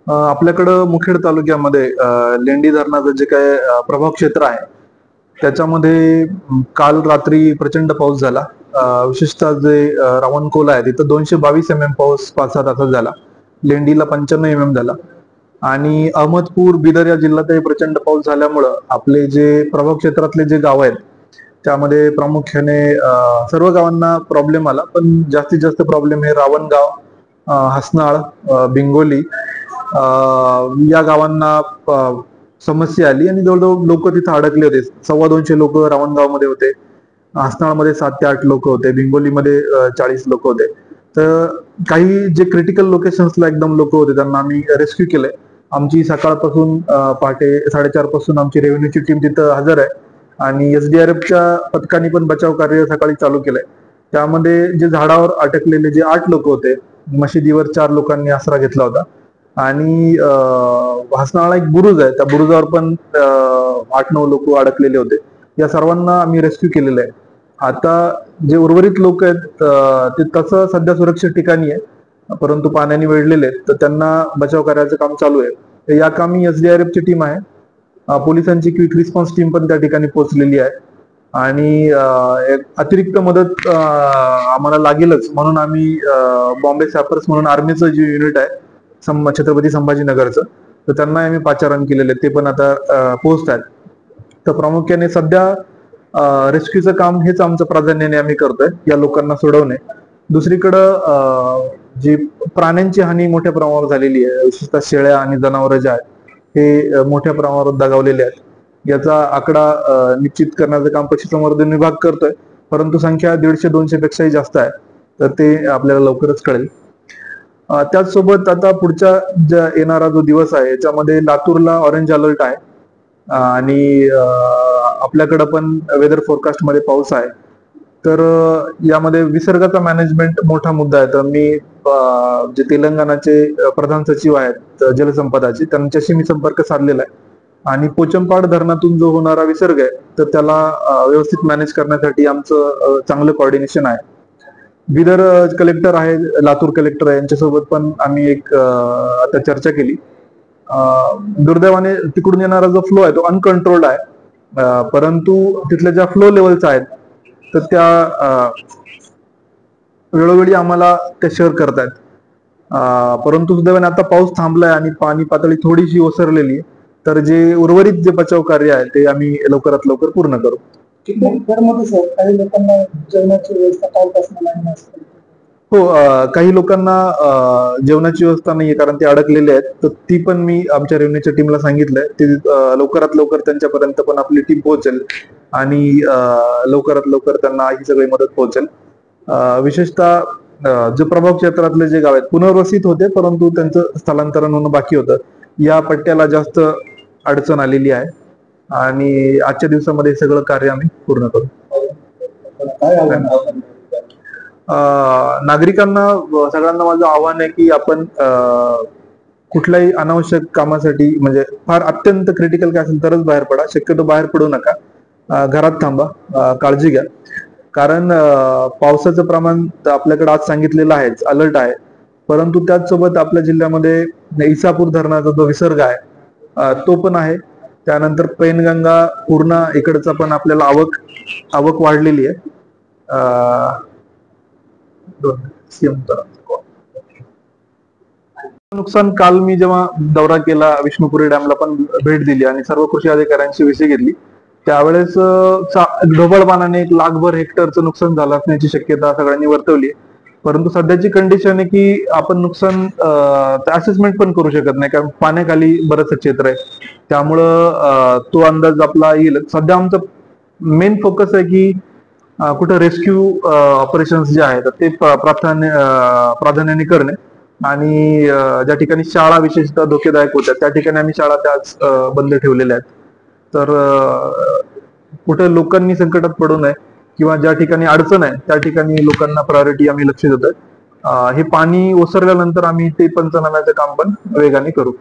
आपल्याकडं मुखेड तालुक्यामध्ये लेंडी धरणाचं जे काय प्रभाव क्षेत्र आहे त्याच्यामध्ये काल रात्री प्रचंड पाऊस झाला. विशेषतः जे रावणकोला आहे तिथं 222 mm पाऊस 5-6 तासात झाला. लेंडीला 95 mm झाला आणि अहमदपूर बिदर या जिल्ह्यातही प्रचंड पाऊस झाल्यामुळं आपले जे प्रभाव क्षेत्रातले जे गाव आहेत त्यामध्ये प्रामुख्याने सर्व गावांना प्रॉब्लेम आला, पण जास्तीत जास्त प्रॉब्लेम हे रावणगाव, हसनाळ, बिंगोली या गावांना समस्या आली आणि जवळजवळ लोक तिथे अडकले होते. 225 लोक रावणगावमध्ये होते, हसनाळमध्ये 7 ते 8 लोक होते, बिंगोलीमध्ये 40 लोक होते. तर काही जे क्रिटिकल लोकेशन्सला एकदम लोक होते त्यांना आम्ही रेस्क्यू केले. आमची सकाळपासून पहाटे 4:30 पासून आमची रेव्हेन्यूची टीम तिथं हजर आहे आणि एसडीआरएफच्या पथकाने पण बचाव कार्य सकाळी चालू केलंय. त्यामध्ये जे झाडावर अटकलेले जे 8 लोक होते, मशिदीवर 4 लोकांनी आसरा घेतला होता आणि हसनाळला एक बुरुज आहे, त्या बुरुजावर पण 8-9 लोक अडकलेले होते. या सर्वांना आम्ही रेस्क्यू केलेलं आहे. आता जे उर्वरित लोक आहेत ते तसं सध्या सुरक्षित ठिकाणी आहे, परंतु पाण्याने वेढलेले आहेत, तर त्यांना बचाव कार्याचं काम चालू आहे. या कामी एसडीआरएफची टीम आहे, पोलिसांची क्विक रिस्पॉन्स टीम पण त्या ठिकाणी पोहोचलेली आहे आणि एक अतिरिक्त मदत आम्हाला लागेलच म्हणून आम्ही बॉम्बे सॅपर्स म्हणून आर्मीचं जे युनिट आहे छत्रपती संभाजीनगरचं, तर त्यांना आम्ही पाचारण केलेले, ते पण आता पोहोचत आहेत. तर प्रामुख्याने सध्या रेस्क्यूचं काम हेच आमचं प्राधान्याने आम्ही करतोय, या लोकांना सोडवणे. दुसरीकडं जी प्राण्यांची हानी मोठ्या प्रमाणावर झालेली आहे, विशेषतः शेळ्या आणि जनावरं जे आहेत हे मोठ्या प्रमाणावर दगावलेले आहेत. याचा आकडा निश्चित करण्याचं काम पशुसंवर्धन विभाग करतोय, परंतु संख्या 150-200 पेक्षाही जास्त आहे, तर ते आपल्याला लवकरच कळेल. त्याचसोबत आता पुढच्या येणारा जो दिवस आहे याच्यामध्ये लातूरला ऑरेंज अलर्ट आहे आणि आपल्याकडं पण वेदर फोरकास्ट मध्ये पाऊस आहे. तर यामध्ये विसर्गाचा मॅनेजमेंट मोठा मुद्दा आहे. तर मी जे तेलंगणाचे प्रधान सचिव आहेत जलसंपदाचे, त्यांच्याशी मी संपर्क साधलेला आहे आणि पोचमपाड धरणातून जो होणारा विसर्ग आहे तर त्याला व्यवस्थित मॅनेज करण्यासाठी आमचं चांगलं कोऑर्डिनेशन आहे. बिदर कलेक्टर आहे, लातूर कलेक्टर आहे, यांच्यासोबत पण आम्ही एक आता चर्चा केली. दुर्दैवाने तिकडून येणारा जो फ्लो आहे तो अनकंट्रोल्ड आहे, परंतु तिथल्या ज्या फ्लो लेवल्स आहेत तर त्या वेळोवेळी आम्हाला ते शेअर करतायत. परंतु सुदैवाने आता पाऊस थांबलाय आणि पाणी पातळी थोडीशी ओसरलेली आहे, तर जे उर्वरित जे बचाव कार्य आहे ते आम्ही लवकरात लवकर पूर्ण करू. काही लोकांना जेवणाची व्यवस्था हो, काही लोकांना जेवणाची व्यवस्था नाहीये कारण ते अडकलेले आहेत, तर ती पण मी आमच्या रेव्हेन्यूच्या टीमला सांगितलंय. ते लवकरात लवकर त्यांच्यापर्यंत पण आपली टीम पोहोचेल आणि लवकरात लवकर त्यांना ही सगळी मदत पोहोचेल. विशेषतः जे प्रभाव क्षेत्रातले जे गाव आहेत पुनर्वसित होते, परंतु त्यांचं स्थलांतरण होणं बाकी होतं. या पट्ट्याला जास्त अडचण आलेली आहे आणि आजच्या दिवसामध्ये सगळं कार्य आम्ही पूर्ण करू. नागरिकांना सगळ्यांना माझं आव्हान आहे की आपण कुठल्याही अनावश्यक कामासाठी, म्हणजे फार अत्यंत क्रिटिकल काय असेल तरच बाहेर पडा, शक्यतो बाहेर पडू नका, घरात थांबा, काळजी घ्या. कारण पावसाचं प्रमाण आपल्याकडे आज सांगितलेलं आहेच, अलर्ट आहे, परंतु त्याचसोबत आपल्या जिल्ह्यामध्ये इसापूर धरणाचा जो विसर्ग आहे तो पण आहे. त्यानंतर पैनगंगा, पूर्णा इकडचा पण आपल्याला आवक वाढलेली आहे. नुकसान काल मी जेव्हा दौरा केला, विष्णुपुरी डॅमला पण भेट दिली आणि सर्व कृषी अधिकाऱ्यांची विषय घेतली, त्यावेळेस ढोबळ पाण्याने 1 लाखभर हेक्टरचं नुकसान झालं असण्याची शक्यता सगळ्यांनी वर्तवली. परंतु सध्याची कंडिशन आहे की आपण नुकसान असेसमेंट पण करू शकत नाही, कारण पाण्याखाली बरंच क्षेत्र आहे, त्यामुळं तो अंदाज आपला येईल. सध्या आमचं मेन फोकस आहे की कुठं रेस्क्यू ऑपरेशन्स जे आहेत ते प्राधान्याने करणे आणि ज्या ठिकाणी शाळा विशेषतः धोकेदायक होत्या त्या ठिकाणी आम्ही शाळा त्याच बंद ठेवलेल्या आहेत. तर कुठे लोकांनी संकटात पडू नये किंवा ज्या ठिकाणी अडचण आहे त्या ठिकाणी लोकांना प्रायोरिटी आम्ही लक्ष देतोय. हे पाणी ओसरल्यानंतर आम्ही ते पंचनाम्याचं काम पण वेगाने करू.